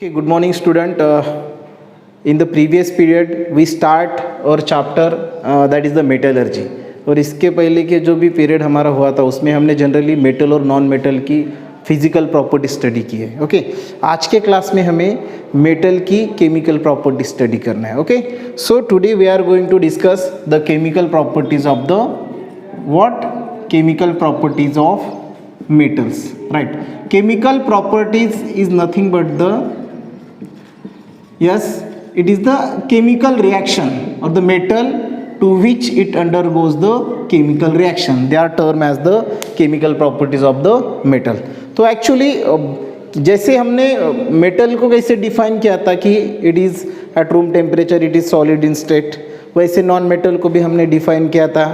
Okay, good morning student. In the previous period we start our chapter that is the metallurgy. और इसके पहले के जो भी पीरियड हमारा हुआ था उसमें हमने जनरली मेटल और नॉन मेटल की फिजिकल प्रॉपर्टी स्टडी की है. ओके, आज के क्लास में हमें मेटल की केमिकल प्रॉपर्टी स्टडी करना है. Okay, so today we are going to discuss the chemical properties of the what chemical properties of metals, right? Chemical properties is nothing but the, yes, it is the chemical reaction or the metal to which it undergoes the chemical reaction. They are termed as the chemical properties of the metal. तो actually जैसे हमने metal को कैसे define किया था कि it is eight room temperature, it is solid in state, वैसे non metal को भी हमने डिफाइन किया था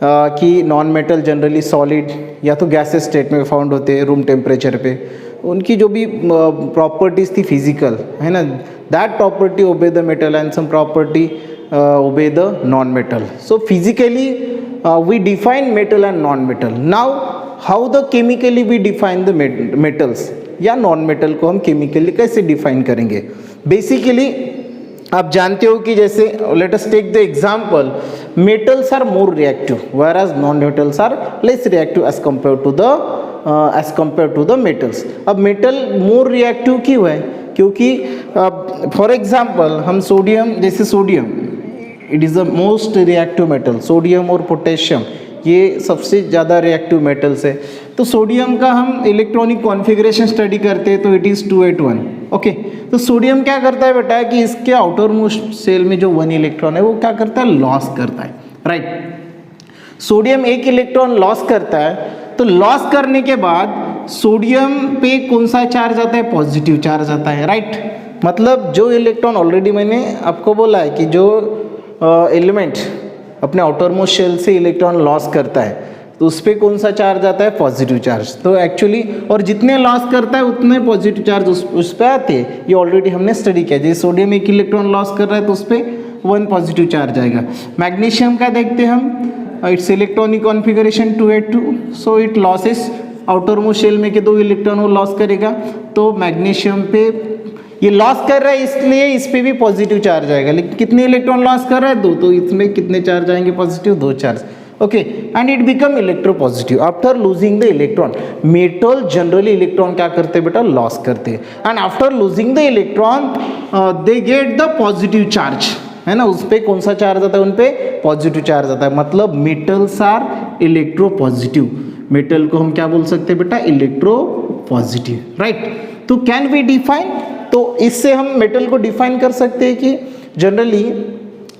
कि नॉन मेटल जनरली सॉलिड या तो गैसेस स्टेट में फाउंड होते हैं रूम टेम्परेचर पे. उनकी जो भी प्रॉपर्टीज़ थी फिजिकल, है ना, that property of the metal and some property of the non metal. So physically we define metal and non metal. Now how the chemically we define the metals या non metal को हम chemically कैसे define करेंगे. Basically आप जानते हो कि जैसे let us take the example, metals are more reactive whereas non metals are less reactive as compare to the metals. अब मेटल मोर रिएक्टिव क्यों है? क्योंकि फॉर एग्जांपल हम सोडियम, जैसे sodium it is the most reactive metal. Sodium और potassium ये सबसे ज़्यादा रिएक्टिव मेटल्स है. तो सोडियम का हम इलेक्ट्रॉनिक कॉन्फ़िगरेशन स्टडी करते हैं तो इट इज़ 281. ओके, तो सोडियम क्या करता है बेटा कि इसके आउटर मोस्ट सेल में जो 1 इलेक्ट्रॉन है वो क्या करता है, लॉस करता है. राइट, सोडियम 1 इलेक्ट्रॉन लॉस करता है. तो लॉस करने के बाद सोडियम पे कौन सा चार्ज आता है, पॉजिटिव चार्ज आता है. राइट, मतलब जो इलेक्ट्रॉन, ऑलरेडी मैंने आपको बोला है कि जो एलिमेंट अपने आउटर मोस्ट शेल से इलेक्ट्रॉन लॉस करता है तो उस पर कौन सा चार्ज आता है, पॉजिटिव चार्ज. तो एक्चुअली और जितने लॉस करता है उतने पॉजिटिव चार्ज उस पर आते हैं. ये ऑलरेडी हमने स्टडी किया. जैसे सोडियम 1 इलेक्ट्रॉन लॉस कर रहा है तो उस पर 1 पॉजिटिव चार्ज आएगा. मैग्नीशियम का देखते हैं हम, it's electronic configuration 282. So it loses outer most shell में के 2 इलेक्ट्रॉन वो लॉस करेगा. तो मैग्नीशियम पे ये लॉस कर रहा है इसलिए इस पे भी पॉजिटिव चार्ज आएगा. लेकिन कितने इलेक्ट्रॉन लॉस कर रहा है, 2, तो इसमें कितने चार्ज आएंगे, positive 2 charge. Okay, and it become electropositive after losing the electron. Metal generally electron क्या करते हैं बेटा, लॉस करते हैं. And after losing the electron they get the positive charge, है ना. उस पर कौन सा चार्ज आता है, उन पर पॉजिटिव चार्ज आता है. मतलब मेटल्स आर इलेक्ट्रोपॉजिटिव. मेटल को हम क्या बोल सकते हैं बेटा, इलेक्ट्रोपॉजिटिव. राइट, तो कैन वी डिफाइन, तो इससे हम मेटल को डिफाइन कर सकते हैं कि generally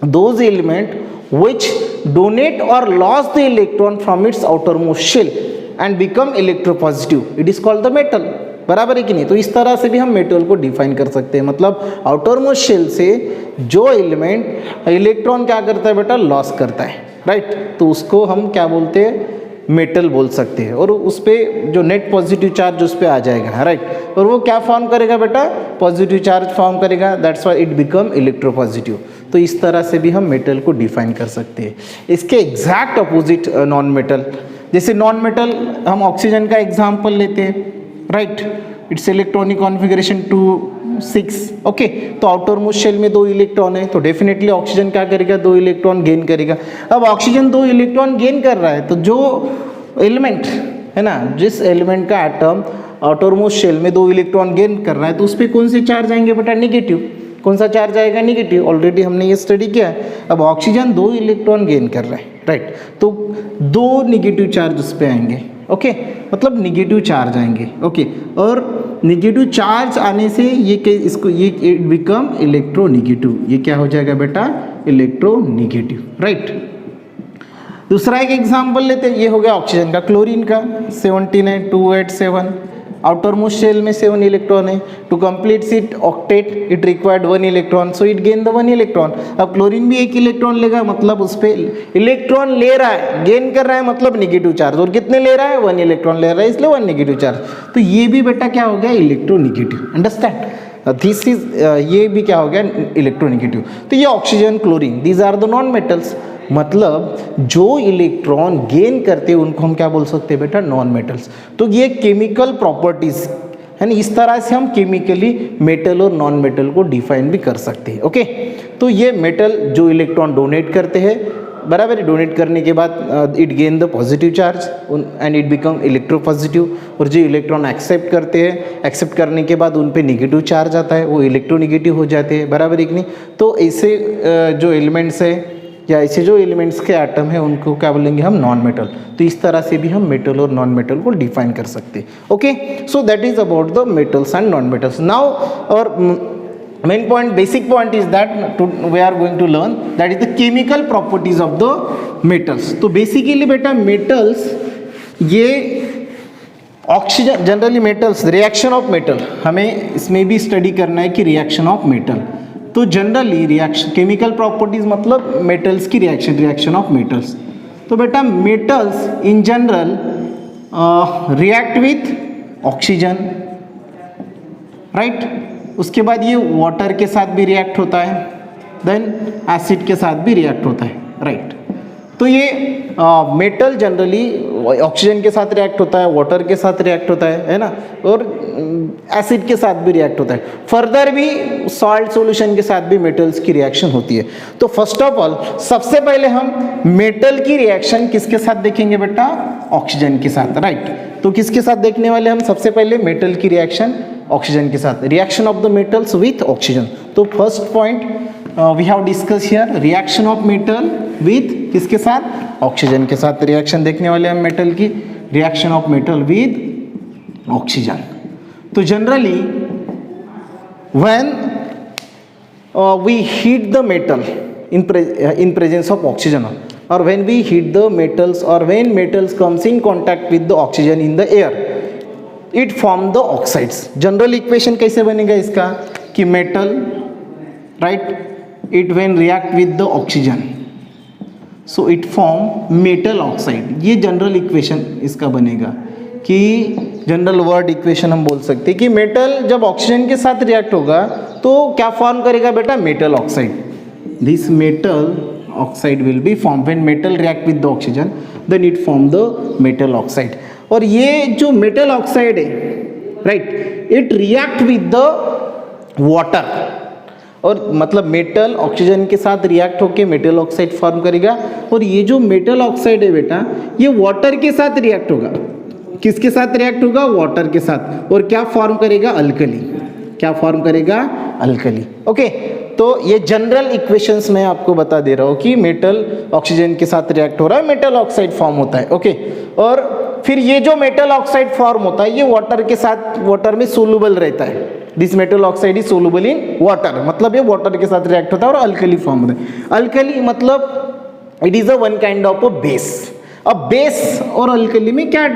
those element which donate or lost the electron from its outermost shell and become electropositive, it is called the metal. बराबर है कि नहीं. तो इस तरह से भी हम मेटल को डिफाइन कर सकते हैं. मतलब आउटर मोस्ट शेल से जो एलिमेंट इलेक्ट्रॉन क्या करता है बेटा, लॉस करता है. राइट, तो उसको हम क्या बोलते हैं, मेटल बोल सकते हैं. और उस पर जो नेट पॉजिटिव चार्ज उस पर आ जाएगा. राइट, और वो क्या फॉर्म करेगा बेटा, पॉजिटिव चार्ज फॉर्म करेगा. That's why it become electropositive. तो इस तरह से भी हम मेटल को डिफाइन कर सकते हैं. इसके एग्जैक्ट अपोजिट नॉन मेटल, जैसे नॉन मेटल हम ऑक्सीजन का एग्जाम्पल लेते हैं. Right, it's electronic configuration 2 6. Okay, तो आउटर मोस्ट शेल में 2 इलेक्ट्रॉन है तो डेफिनेटली ऑक्सीजन क्या करेगा, 2 इलेक्ट्रॉन गेन करेगा. अब ऑक्सीजन 2 इलेक्ट्रॉन गेन कर रहा है तो जो एलिमेंट है ना, जिस एलिमेंट का एटम आउटर मोस्ट शेल में 2 इलेक्ट्रॉन गेन कर रहा है तो उस पर कौन से चार्ज आएंगे बेटा, निगेटिव. कौन सा चार्ज आएगा, निगेटिव. ऑलरेडी हमने ये स्टडी किया है. अब ऑक्सीजन 2 इलेक्ट्रॉन गेन कर रहा है. राइट, तो 2 निगेटिव चार्ज उस पर आएंगे. ओके, मतलब निगेटिव चार्ज आएंगे. ओके, और निगेटिव चार्ज आने से ये बिकम इलेक्ट्रोनिगेटिव. ये क्या हो जाएगा बेटा, इलेक्ट्रोनिगेटिव. राइट, दूसरा एक एग्जांपल लेते हैं. ये हो गया ऑक्सीजन का. क्लोरीन का 17 है, 287. आउटर मोस्ट शेल में 7 इलेक्ट्रॉन है. To complete it octet it required 1 electron, so it gain the 1 electron. अब क्लोरीन भी 1 इलेक्ट्रॉन लेगा, मतलब उस पर इलेक्ट्रॉन ले रहा है, गेन कर रहा है, मतलब निगेटिव चार्ज. और कितने ले रहा है, 1 इलेक्ट्रॉन ले रहा है, इसलिए 1 निगेटिव चार्ज. तो ये भी बेटा क्या हो गया, इलेक्ट्रोनिगेटिव. अंडरस्टैंड दिस इज, ये भी क्या हो गया, इलेक्ट्रोनिगेटिव. तो ये oxygen, chlorine, these are the non metals. मतलब जो इलेक्ट्रॉन गेन करते हैं उनको हम क्या बोल सकते हैं बेटा, नॉन मेटल्स. तो ये केमिकल प्रॉपर्टीज है ना। इस तरह से हम केमिकली मेटल और नॉन मेटल को डिफाइन भी कर सकते हैं। ओके, तो ये मेटल जो इलेक्ट्रॉन डोनेट करते हैं, बराबर है, डोनेट करने के बाद it gain the positive charge and it become electropositive, और जो इलेक्ट्रॉन एक्सेप्ट करते हैं, एक्सेप्ट करने के बाद उन पे नेगेटिव चार्ज आता है, वो इलेक्ट्रोनेगेटिव हो जाते हैं, बराबर है कि नहीं। तो ऐसे जो एलिमेंट्स है या ऐसे जो एलिमेंट्स के एटम है उनको क्या बोलेंगे हम, नॉन मेटल। तो इस तरह से भी हम मेटल और नॉन मेटल को डिफाइन कर सकते हैं। Okay, so that is about the metals and non metals. Now और main point, basic point is that we are going to learn that is the chemical properties of the metals. तो basically बेटा metals ये oxygen, generally metals, reaction of metal, हमें इसमें भी study करना है कि रिएक्शन ऑफ मेटल। तो जनरली रिएक्शन, केमिकल प्रॉपर्टीज मतलब मेटल्स की रिएक्शन, रिएक्शन ऑफ मेटल्स। तो बेटा metals in general react with oxygen, right. उसके बाद ये वाटर के साथ भी रिएक्ट होता है, देन एसिड के साथ भी रिएक्ट होता है, राइट। तो ये मेटल जनरली ऑक्सीजन के साथ रिएक्ट होता है, वाटर के साथ रिएक्ट होता है ना, और एसिड के साथ भी रिएक्ट होता है। फर्दर भी सॉल्ट सॉल्यूशन के साथ भी मेटल्स की रिएक्शन होती है। तो फर्स्ट ऑफ ऑल सबसे पहले हम मेटल की रिएक्शन किसके साथ देखेंगे बेटा, ऑक्सीजन के साथ, राइट। तो किसके साथ देखने वाले हम, सबसे पहले मेटल की रिएक्शन ऑक्सीजन के साथ, reaction of the metals with oxygen. तो first point we have discussed here, reaction of metal with किसके साथ, ऑक्सीजन के साथ रिएक्शन देखने वाले हम मेटल की, reaction of metal with oxygen. तो generally when we heat the metal in presence of oxygen, or when we heat the metals, or when metals comes in contact with the oxygen in the air, it form the oxides. General equation कैसे बनेगा इसका कि metal, right, it when react with the oxygen so it form metal oxide. ये general equation इसका बनेगा कि general word equation हम बोल सकते हैं कि मेटल जब ऑक्सीजन के साथ रिएक्ट होगा तो क्या फॉर्म करेगा बेटा, metal oxide. This metal oxide will be formed when metal react with the oxygen, then it form the metal oxide. और ये जो metal oxide है, right, it react with the water, और मतलब मेटल ऑक्सीजन के साथ रिएक्ट होके metal oxide form करेगा, और ये जो मेटल ऑक्साइड है बेटा ये वाटर के साथ रिएक्ट होगा। किसके साथ रिएक्ट होगा, वाटर के साथ, और क्या फॉर्म करेगा, अल्कली। क्या फॉर्म करेगा, अल्कली। ओके, तो ये जनरल इक्वेशंस मैं आपको बता दे रहा हूँ कि मेटल ऑक्सीजन के साथ रिएक्ट हो रहा है, मेटल ऑक्साइड फॉर्म होता है। ओके, और फिर ये जो मेटल ऑक्साइड फॉर्म होता है ये वाटर के साथ, वाटर में सोलूबल रहता है। This metal oxide is soluble in water, मतलब ये वाटर के साथ रिएक्ट होता है और अल्कली फॉर्म होता है। अल्कली मतलब it is a one kind of a base. अब बेस और अल्कली में क्या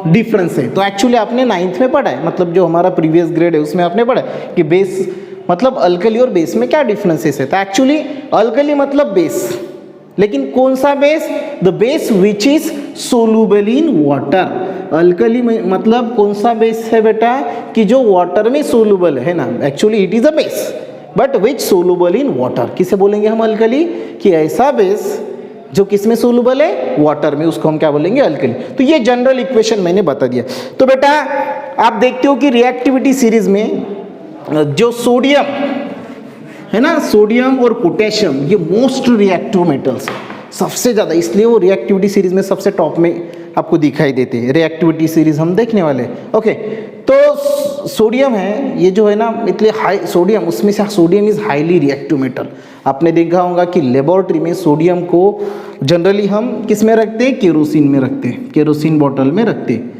डिफरेंस है, तो एक्चुअली आपने 9th में पढ़ा है, मतलब जो हमारा प्रीवियस ग्रेड है उसमें आपने पढ़ा है कि बेस मतलब अल्कली और बेस में क्या डिफरेंसेस है। तो एक्चुअली अल्कली मतलब बेस, लेकिन कौन सा base, the base which is soluble in water. Alkali मतलब कौन सा बेस है बेटा कि जो वाटर में सोलूबल है ना, actually it is a base but which soluble in water. किसे बोलेंगे हम अल्कली, कि ऐसा बेस जो किसमें सोलूबल है, वाटर में, उसको हम क्या बोलेंगे, अल्कली। तो ये जनरल इक्वेशन मैंने बता दिया। तो बेटा आप देखते हो कि रिएक्टिविटी सीरीज में जो सोडियम है ना, सोडियम और पोटेशियम ये मोस्ट रिएक्टिव मेटल्स है, सबसे ज़्यादा, इसलिए वो रिएक्टिविटी सीरीज में सबसे टॉप में आपको दिखाई देते हैं। रिएक्टिविटी सीरीज हम देखने वाले हैं। ओके, तो सोडियम है ये जो है ना, इसलिए हाई सोडियम, उसमें से sodium is highly reactive metal. आपने देखा होगा कि लेबोरेटरी में सोडियम को जनरली हम किस में रखते हैं, केरोसिन में रखते हैं, केरोसिन बॉटल में रखते हैं,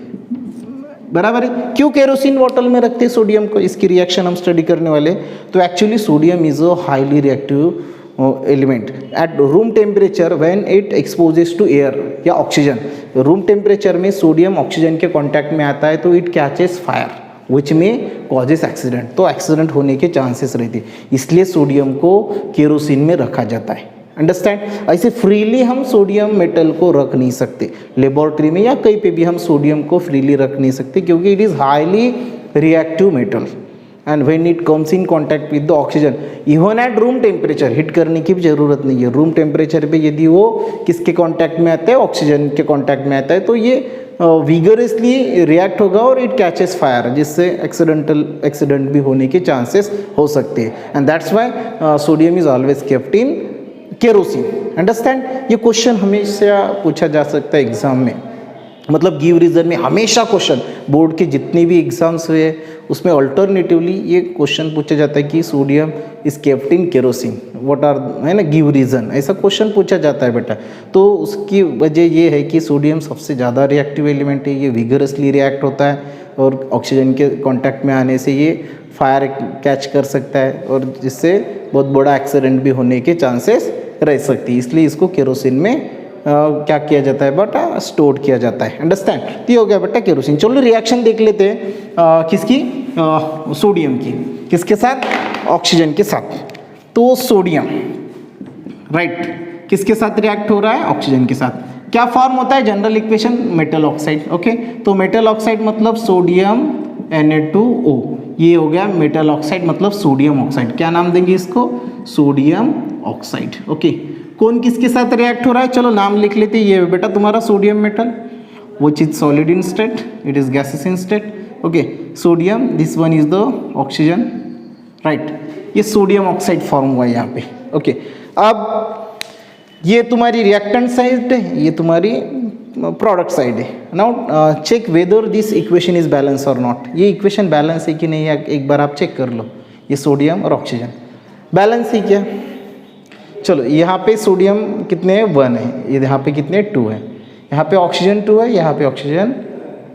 बराबर है। क्यों केरोसिन बॉटल में रखते हैं सोडियम को, इसकी रिएक्शन हम स्टडी करने वाले। तो actually sodium is a highly reactive element at room temperature when it exposes to air या ऑक्सीजन। रूम टेम्परेचर में सोडियम ऑक्सीजन के कांटेक्ट में आता है तो इट कैचेस फायर विच में कॉजेस एक्सीडेंट, तो एक्सीडेंट होने के चांसेस रहते हैं, इसलिए सोडियम को केरोसिन में रखा जाता है। अंडरस्टैंड, ऐसे फ्रीली हम सोडियम मेटल को रख नहीं सकते, लेबोरेटरी में या कहीं पे भी हम सोडियम को फ्रीली रख नहीं सकते क्योंकि it is highly reactive metal. And when it comes in contact with the oxygen even at room temperature, heat करने की भी ज़रूरत नहीं है, रूम टेम्परेचर पे यदि वो किसके कॉन्टैक्ट में आता है, ऑक्सीजन के कॉन्टैक्ट में आता है, तो ये विगरसली रिएक्ट होगा और इट कैचेस फायर, जिससे एक्सीडेंट भी होने के चांसेस हो सकते हैं। And that's why sodium is always kept in kerosene. Understand? ये क्वेश्चन हमेशा पूछा जा सकता है एग्जाम में, मतलब गिव रीजन में हमेशा क्वेश्चन, बोर्ड के जितने भी एग्जाम्स हुए उसमें अल्टरनेटिवली ये क्वेश्चन पूछा जाता है कि sodium is kept in kerosene, what are, है ना, गिव रीजन, ऐसा क्वेश्चन पूछा जाता है बेटा। तो उसकी वजह ये है कि सोडियम सबसे ज़्यादा रिएक्टिव एलिमेंट है, ये विगरसली रिएक्ट होता है और ऑक्सीजन के कांटेक्ट में आने से ये फायर कैच कर सकता है और जिससे बहुत बड़ा एक्सीडेंट भी होने के चांसेस रह सकती है, इसलिए इसको केरोसिन में क्या किया जाता है बेटा, स्टोर किया जाता है। अंडरस्टैंड? ये हो गया बेटा केरोसिन। चलो रिएक्शन देख लेते हैं किसकी, सोडियम की, किसके साथ, ऑक्सीजन के साथ। तो सोडियम राइट किसके साथ रिएक्ट हो रहा है, ऑक्सीजन के साथ। क्या फॉर्म होता है, general equation metal oxide. Okay, तो मेटल ऑक्साइड मतलब सोडियम Na2O, ये हो गया मेटल ऑक्साइड मतलब सोडियम ऑक्साइड। क्या नाम देंगे इसको, सोडियम ऑक्साइड। ओके, कौन किसके साथ रिएक्ट हो रहा है, चलो नाम लिख लेते हैं। ये बेटा तुम्हारा sodium metal, which is solid in state, it is gaseous in state. Okay, sodium, this one is the oxygen, right? ये सोडियम ऑक्साइड फॉर्म हुआ है यहाँ पे। ओके, अब ये तुम्हारी रिएक्टेंट साइड है, ये तुम्हारी प्रोडक्ट साइड है। Now check whether this equation is balance और नॉट, ये इक्वेशन बैलेंस है कि नहीं, एक बार आप चेक कर लो। ये सोडियम और ऑक्सीजन बैलेंस है क्या, चलो यहाँ पे सोडियम कितने हैं, 1 है, ये यहाँ पे कितने 2 है, यहाँ पे ऑक्सीजन 2 है, यहाँ पे ऑक्सीजन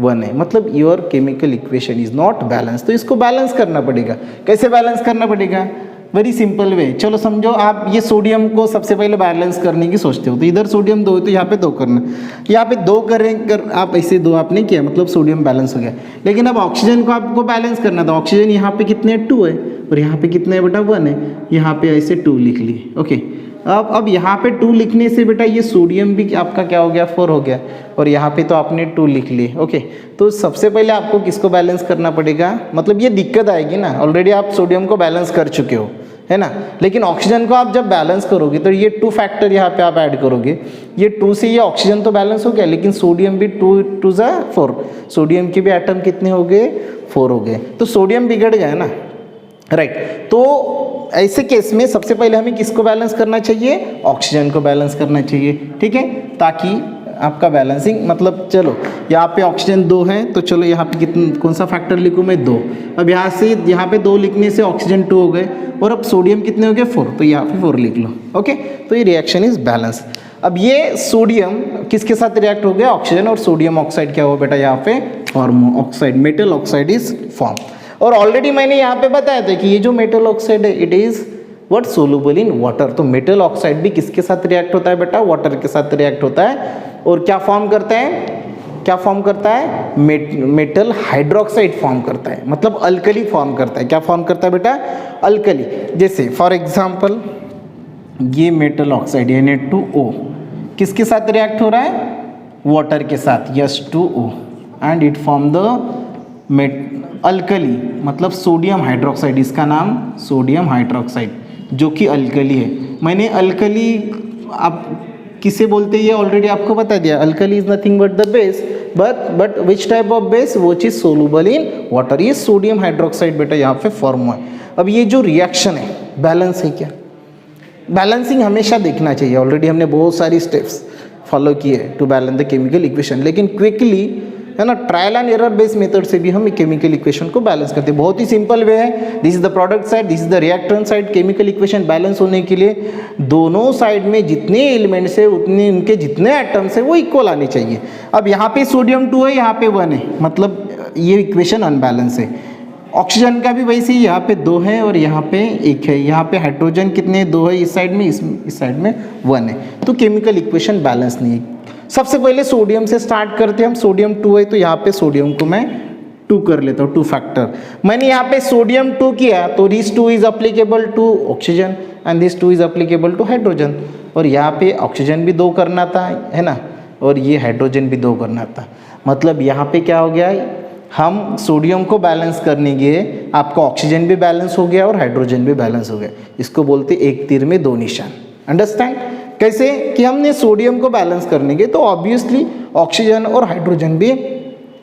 1 है, मतलब your chemical equation is not balance. तो इसको बैलेंस करना पड़ेगा। कैसे बैलेंस करना पड़ेगा, वेरी सिंपल वे। चलो समझो आप ये सोडियम को सबसे पहले बैलेंस करने की सोचते हो, तो इधर सोडियम 2 है तो यहाँ पे 2 करना, यहाँ पे 2 करें आप ऐसे 2 आपने किया, मतलब सोडियम बैलेंस हो गया। लेकिन अब ऑक्सीजन को आपको बैलेंस करना था, ऑक्सीजन यहाँ पे कितने 2 है और यहाँ पे कितने बेटा 1 है, यहाँ पे ऐसे 2 लिख लिए। ओके, अब यहाँ पे 2 लिखने से बेटा ये सोडियम भी आपका क्या हो गया, 4 हो गया, और यहाँ पे तो आपने 2 लिख लिए। ओके, तो सबसे पहले आपको किसको बैलेंस करना पड़ेगा, मतलब ये दिक्कत आएगी ना, ऑलरेडी आप सोडियम को बैलेंस कर चुके हो, है ना, लेकिन ऑक्सीजन को आप जब बैलेंस करोगे तो ये 2 फैक्टर यहाँ पे आप ऐड करोगे, ये 2 से ये ऑक्सीजन तो बैलेंस हो गया, लेकिन सोडियम भी 2 2 ज़ा 4, सोडियम के भी एटम कितने हो गए, 4 हो गए, तो सोडियम बिगड़ गया ना, राइट। तो ऐसे केस में सबसे पहले हमें किसको बैलेंस करना चाहिए, ऑक्सीजन को बैलेंस करना चाहिए, ठीक है, ताकि आपका बैलेंसिंग, मतलब चलो यहाँ पे ऑक्सीजन 2 है तो चलो यहाँ पे कितना, कौन सा फैक्टर लिखूँ मैं, 2। अब यहाँ से यहाँ पे 2 लिखने से ऑक्सीजन 2 हो गए और अब सोडियम कितने हो गए, 4, तो यहाँ पे 4 लिख लो। ओके, तो ये रिएक्शन इज बैलेंस। अब ये सोडियम किसके साथ रिएक्ट हो गया, ऑक्सीजन, और सोडियम ऑक्साइड क्या हुआ बेटा, यहाँ पे form oxide, metal oxide is form. और ऑलरेडी मैंने यहाँ पे बताया था कि ये जो मेटल ऑक्साइड है it is what, soluble in water. तो मेटल ऑक्साइड भी किसके साथ रिएक्ट होता है बेटा, वाटर के साथ रिएक्ट होता है, और क्या फॉर्म करता है, क्या फॉर्म करता है, मेटल हाइड्रोक्साइड फॉर्म करता है, मतलब अल्कली फॉर्म करता है। क्या फॉर्म करता है बेटा, अल्कली। जैसे फॉर एग्जांपल ये मेटल ऑक्साइड Na2O किसके साथ रिएक्ट हो रहा है, वाटर के साथ, H2O, and it form the alkali, मतलब सोडियम हाइड्रोक्साइड, इसका नाम सोडियम हाइड्रोक्साइड, जो कि अल्कली है। मैंने अल्कली आप किसे बोलते हैं ये ऑलरेडी आपको बता दिया, alkali is nothing but the base, but which type of base, वो चीज सोलुबल इन वाटर। ये सोडियम हाइड्रोक्साइड बेटा यहाँ पे फॉर्म हुआ है। अब ये जो रिएक्शन है बैलेंस है क्या, बैलेंसिंग हमेशा देखना चाहिए, ऑलरेडी हमने बहुत सारी स्टेप्स फॉलो किए to balance the chemical equation, लेकिन क्विकली, है ना, trial and error based method से भी हम केमिकल इक्वेशन को बैलेंस करते हैं। बहुत ही सिंपल वे है, this is the product side, this is the reactant side. Chemical equation balance होने के लिए दोनों साइड में जितने एलिमेंट्स है उतने उनके जितने एटम्स है वो इक्वल आने चाहिए। अब यहाँ पे सोडियम 2 है, यहाँ पे 1 है, मतलब ये इक्वेशन अनबैलेंस है। ऑक्सीजन का भी वैसे ही, यहाँ पे 2 है और यहाँ पे 1 है, यहाँ पे हाइड्रोजन कितने 2 है इस साइड में, इस साइड में 1 है, तो केमिकल इक्वेशन बैलेंस नहीं है। सबसे पहले सोडियम से स्टार्ट करते हैं हम, सोडियम 2 है तो यहाँ पे सोडियम को मैं 2 कर लेता हूँ, 2 फैक्टर। मैंने यहाँ पे सोडियम 2 किया तो this 2 is applicable to oxygen and this 2 is applicable to hydrogen, और यहाँ पे ऑक्सीजन भी 2 करना था, है ना, और ये हाइड्रोजन भी 2 करना था। मतलब यहाँ पे क्या हो गया, हम सोडियम को बैलेंस करने गए, आपका ऑक्सीजन भी बैलेंस हो गया और हाइड्रोजन भी बैलेंस हो गया। इसको बोलते एक तीर में दो निशान। अंडरस्टैंड? कैसे कि हमने सोडियम को बैलेंस करने गए तो ऑब्वियसली ऑक्सीजन और हाइड्रोजन भी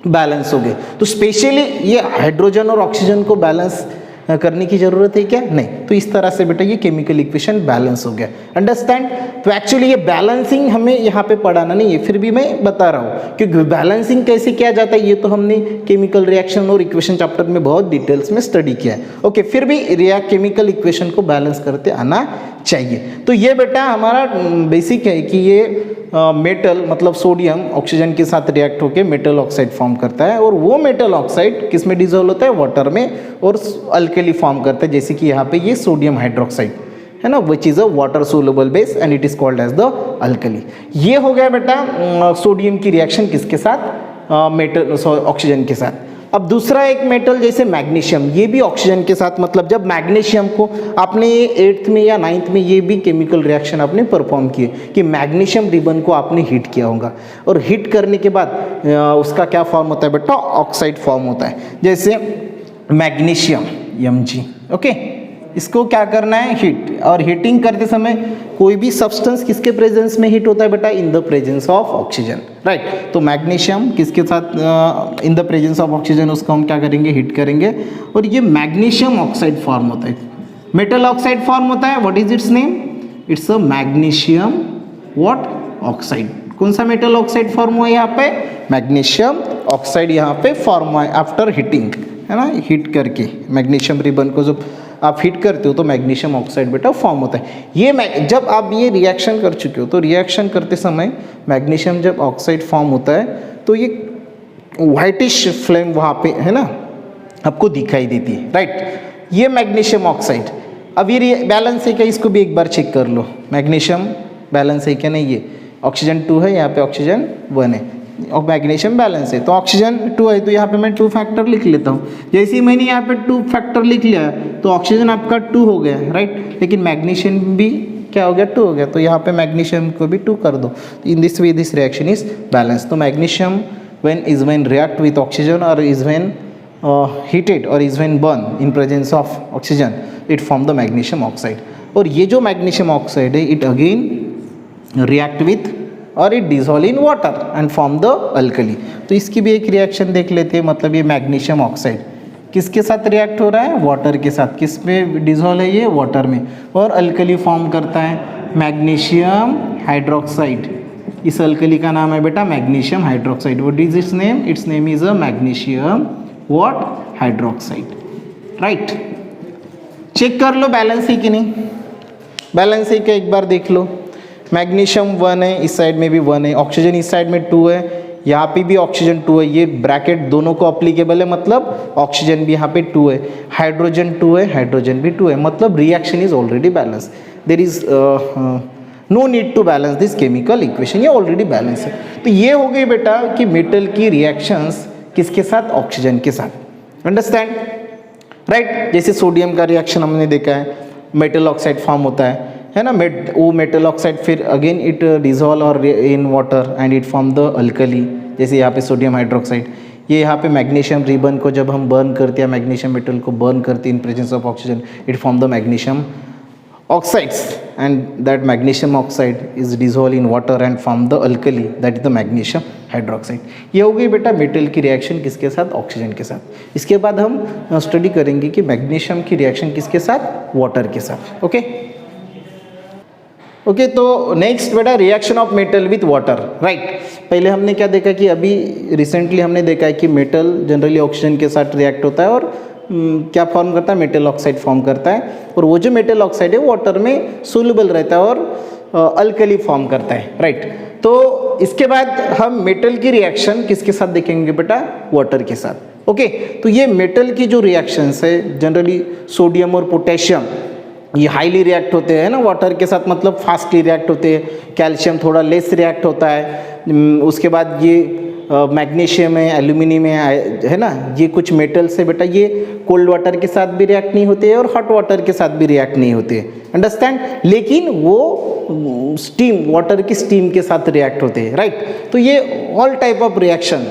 बैलेंस हो गए। तो स्पेशली ये हाइड्रोजन और ऑक्सीजन को बैलेंस करने की ज़रूरत है क्या? नहीं। तो इस तरह से बेटा ये केमिकल इक्वेशन बैलेंस हो गया। अंडरस्टैंड? तो एक्चुअली ये बैलेंसिंग हमें यहाँ पे पढ़ाना नहीं है, फिर भी मैं बता रहा हूँ कि बैलेंसिंग कैसे किया जाता है ये तो हमने केमिकल रिएक्शन और इक्वेशन चैप्टर में बहुत डिटेल्स में स्टडी किया है। ओके, फिर भी केमिकल इक्वेशन को बैलेंस करते आना चाहिए। तो ये बेटा हमारा बेसिक है कि ये मेटल मतलब सोडियम ऑक्सीजन के साथ रिएक्ट होकर मेटल ऑक्साइड फॉर्म करता है, और वो मेटल ऑक्साइड किस में डिजोल्व होता है? वाटर में, और अल्कली फॉर्म करता है, जैसे कि यहाँ पे ये सोडियम हाइड्रोक्साइड है ना, which is a water soluble base and it is called as the alkali. ये हो गया बेटा सोडियम की रिएक्शन किसके साथ? मेटल ऑक्सीजन के साथ। अब दूसरा एक मेटल जैसे मैग्नीशियम, ये भी ऑक्सीजन के साथ, मतलब जब मैग्नीशियम को आपने 8th में या 9th में ये भी केमिकल रिएक्शन आपने परफॉर्म किए कि मैग्नीशियम रिबन को आपने हीट किया होगा, और हीट करने के बाद उसका क्या फॉर्म होता है बेटा? ऑक्साइड फॉर्म होता है, जैसे मैग्नीशियम Mg। ओके, इसको क्या करना है? हीट। और हीटिंग करते समय कोई भी सब्सटेंस किसके प्रेजेंस में हीट होता है बेटा? In the presence of oxygen, right. तो मैग्नीशियम किसके साथ? In the presence of oxygen, उसको हम क्या करेंगे? हीट करेंगे, और ये मैग्नीशियम ऑक्साइड फॉर्म होता है, मेटल ऑक्साइड फॉर्म होता है। What is its name? It's a magnesium what? Oxide. कौन सा मेटल ऑक्साइड फॉर्म हुआ है यहाँ पे? मैग्नीशियम ऑक्साइड यहाँ पे फॉर्म हुआ है आफ्टर हीटिंग, है ना, हीट करके मैग्नीशियम रिबन को जब आप हीट करते हो तो मैग्नीशियम ऑक्साइड बेटा फॉर्म होता है। ये जब आप ये रिएक्शन कर चुके हो तो रिएक्शन करते समय मैग्नीशियम जब ऑक्साइड फॉर्म होता है तो ये वाइटिश फ्लेम वहाँ पे है ना आपको दिखाई देती है, राइट। ये मैग्नीशियम ऑक्साइड। अब ये बैलेंस है क्या? इसको भी एक बार चेक कर लो, मैग्नीशियम बैलेंस है क्या? नहीं, ये ऑक्सीजन 2 है, यहाँ पे ऑक्सीजन 1 है, और मैग्नीशियम बैलेंस है। तो ऑक्सीजन 2 है तो यहाँ पे मैं 2 फैक्टर लिख लेता हूँ। जैसे ही मैंने यहाँ पे 2 फैक्टर लिख लिया तो ऑक्सीजन आपका 2 हो गया, राइट, लेकिन मैग्नीशियम भी क्या हो गया? 2 हो गया। तो यहाँ पे मैग्नीशियम को भी 2 कर दो। In this way this reaction is balance. तो magnesium when react with oxygen or is when heated or is when burn in presence of oxygen, it form the magnesium oxide. और ये जो मैग्नीशियम ऑक्साइड है it again react with और it dissolve in water and form the alkali. तो इसकी भी एक reaction देख लेते हैं। मतलब ये मैग्नीशियम ऑक्साइड किसके साथ रिएक्ट हो रहा है? वाटर के साथ। किस में डिजोल्व है ये? वाटर में। और अल्कली फॉर्म करता है मैग्नीशियम हाइड्रोक्साइड। इस अल्कली का नाम है बेटा magnesium hydroxide. What is its name? Its name is a magnesium what? Hydroxide, right. Check कर लो बैलेंस है कि नहीं। बैलेंस है क्या एक बार देख लो। मैग्नीशियम 1 है, इस साइड में भी 1 है, ऑक्सीजन इस साइड में 2 है, यहाँ पे भी ऑक्सीजन 2 है। ये ब्रैकेट दोनों को अप्लीकेबल है, मतलब ऑक्सीजन भी यहाँ पे 2 है, हाइड्रोजन 2 है, हाइड्रोजन भी 2 है, मतलब reaction is already balance. There is no need to balance this chemical equation, ये ऑलरेडी बैलेंस है। तो ये हो गई बेटा कि मेटल की रिएक्शंस किसके साथ? ऑक्सीजन के साथ। Understand, right. जैसे सोडियम का रिएक्शन हमने देखा है, मेटल ऑक्साइड फॉर्म होता है ना, वो मेटल ऑक्साइड फिर अगेन इट डिजोल्व और in water and it form the alkali. जैसे यहाँ पे सोडियम हाइड्रोक्साइड, ये यहाँ पे मैग्नीशियम रिबन को जब हम बर्न करते हैं, मैग्नीशियम मेटल को बर्न करते हैं in presence of oxygen, it form the magnesium oxides and that magnesium oxide is dissolved in water and form the alkali, that is the magnesium hydroxide. ये हो गई बेटा मेटल की रिएक्शन किसके साथ? ऑक्सीजन के साथ। इसके बाद हम स्टडी करेंगे कि मैग्नीशियम की रिएक्शन किसके साथ? वाटर के साथ। ओके ओके, तो नेक्स्ट बेटा reaction of metal with water, right. पहले हमने क्या देखा कि अभी रिसेंटली हमने देखा है कि मेटल जनरली ऑक्सीजन के साथ रिएक्ट होता है और क्या फॉर्म करता है? मेटल ऑक्साइड फॉर्म करता है, और वो जो मेटल ऑक्साइड है वाटर में सोल्यूबल रहता है और अल्कली फॉर्म करता है, राइट। तो इसके बाद हम मेटल की रिएक्शन किसके साथ देखेंगे बेटा? वाटर के साथ। ओके, तो ये मेटल की जो रिएक्शंस है जनरली सोडियम और पोटेशियम ये हाईली रिएक्ट होते हैं ना वाटर के साथ, मतलब फास्टली रिएक्ट होते हैं। कैल्शियम थोड़ा लेस रिएक्ट होता है। उसके बाद ये मैग्नीशियम है, एल्यूमिनियम है ना, ये कुछ मेटल्स है बेटा, ये कोल्ड वाटर के साथ भी रिएक्ट नहीं होते और हॉट वाटर के साथ भी रिएक्ट नहीं होते, अंडरस्टैंड, लेकिन वो स्टीम, वाटर की स्टीम के साथ रिएक्ट होते हैं, राइट। तो ये all type of reaction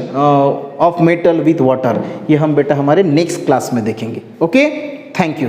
of metal with water, ये हम बेटा हमारे नेक्स्ट क्लास में देखेंगे। Okay, thank you.